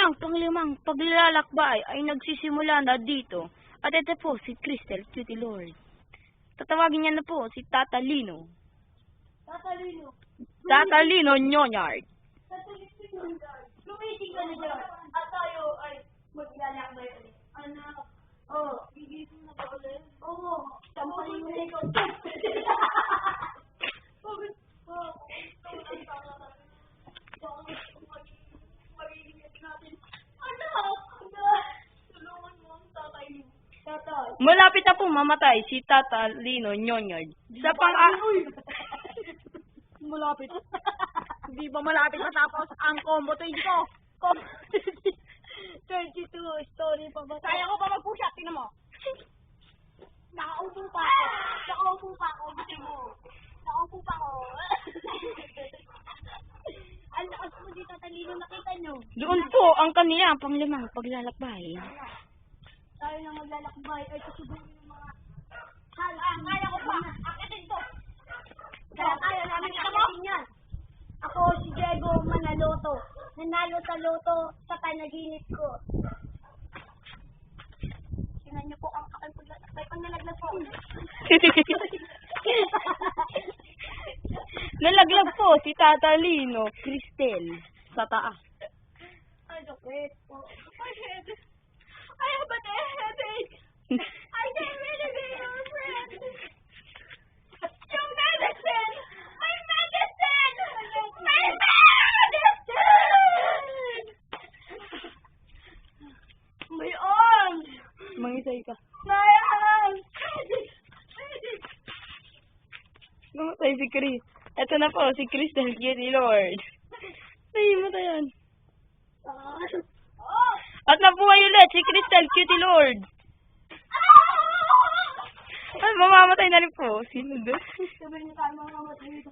kanilang panglimang paglalakbay ay nagsisimula na dito. At ito po si Crystal Cutie Lord. Tatawagin niya na po si Tata Lino. Tata Lino Nyonyard. Lumiting ka na dyan. At tayo ay maglalakbay ulit. Ano? Gigising na ba ulit? Oo. Sampalin mo na ikaw. Malapit na po mamatay si Tata Lino Nyonyard. Sa Malapit. Hindi ba malapit matapos ang combo 20 ko? Combo 22 story pa ba? Kaya ko pa mag-push up, tingnan mo. Nakaupo pa ako. Gusto mo. Nakaupo pa ako. Ang lakas mo dito, Talino, nakita nyo. Doon po ang kanilang panglimang paglalakbay. Tayo na maglalakbay ay susubukin yung mga kaya ko pa. Akitin to. Kaya namin akitin yan. Ako si Diego Manaloto. Nanalo sa loto sa panaginip ko. Tingnan niyo po ang aking paglalakbay. Pag nalaglag po. Nalaglag po si Tata Lino Cristel sa taas. Ay, sakit po. Ay, headache. I have a headache. I can't really be your friend. Yung medicine! My medicine! My medicine! My arms! Mangisay ka. My arms! Namatay si Chris. Ito na po si Crystal Cutie Lord. Nahimatay yan. At nabuhay ulit si Crystal Cutie Lord. Ay, mamamatay na rin po. Sino doon? Sabihin niyo tayo mga matay.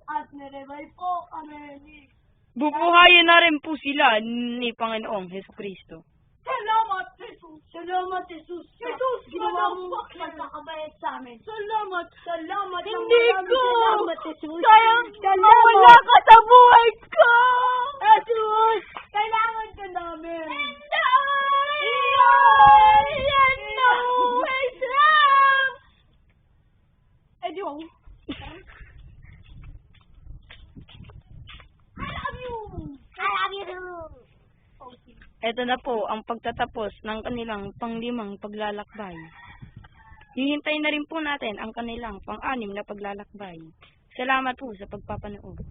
At nirevive po kami ni... Bubuhayin na rin po sila ni Panginoong Jesucristo. Salamat, Jesus! Salamat, Jesus! Jesus! Ginawa mo nagkakabayad sa amin. Salamat! Salamat! Hindi ko! Salamat, Jesus! Sayang, wala ka sa buhay ko! Jesus! Kailangan ka namin! Yan na! Wait lang! Eh, di mo? I love you! I love you too! Ito na po ang pagtatapos ng kanilang panglimang paglalakbay. Hihintayin na rin po natin ang kanilang pang-anim na paglalakbay. Salamat po sa pagpapanood.